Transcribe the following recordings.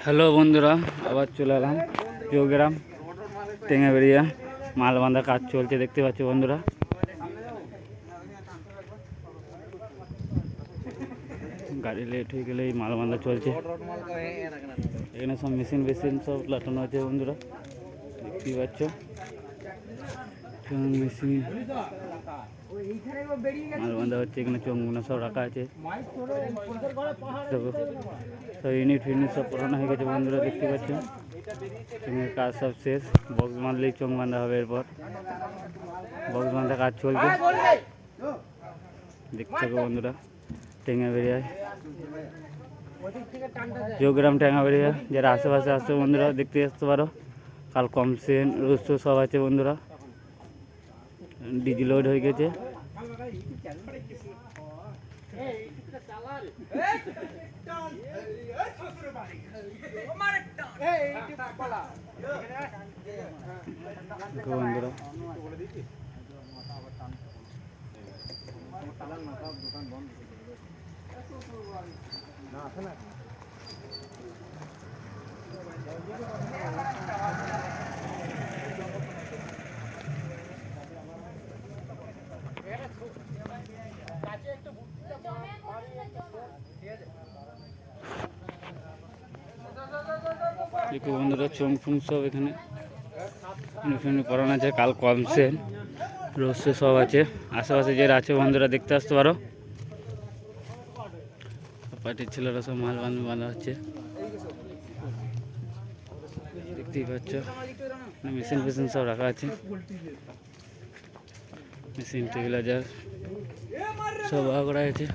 Hello বন্ধুরা, আবার চলে এলাম চৌগ্রাম টেঙ্গাবেড়িয়া মাল বাঁধা কাজ চলছে, দেখতে পাচ্ছ বন্ধুরা। গাড়ি লেট হয়ে গেলে এই মাল বাঁধা চলছে। এখানে সব মেশিন সব লাটানো আছে বন্ধুরা, দেখতেই পাচ্ছ। মেশিন মাল বাঁধা হচ্ছে, এখানে চোঙগুলো সব রাখা আছে। সব ইউনিট সব পুরানো হয়ে গেছে বন্ধুরা, দেখতে পাচ্ছ। কাজ সব শেষ, বক্স বাঁধলেই চোঙ বাঁধা হবে। এরপর বক্স বাঁধা কাজ চলছে, দেখতে পাবো বন্ধুরা। টেঙ্গাবেড়িয়ায় চৌগ্রাম টেঙ্গাবেড়িয়া যারা আশেপাশে আসছে বন্ধুরা, দেখতে আসতে পারো। কাল কমসেন রোস্ট সব আছে বন্ধুরা, ডিজি লোড হয়ে গেছে। বন্ধুরা দেখো বন্ধুরা, চোং ফুং সব এখানে করানো আছে। কাল কমসেন রোস্ট সব আছে, আশেপাশে যারা আছে বন্ধুরা দেখতে আসতে পারো। পার্টির ছেলেরা সব মাল বাঁধা হচ্ছে, দেখতেই পাচ্ছ। মেশিন সব রাখা আছে, মেশিন টেবিলাজার সব করা আছে।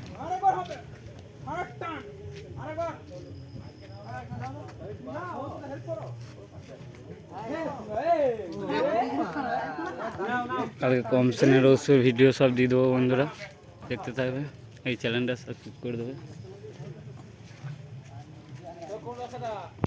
কালকে কমসেনের রোস্টের ভিডিও সব দিয়ে দেবো বন্ধুরা, দেখতে থাকবে। এই চ্যানেলটা সাবস্ক্রাইব করে দেবে।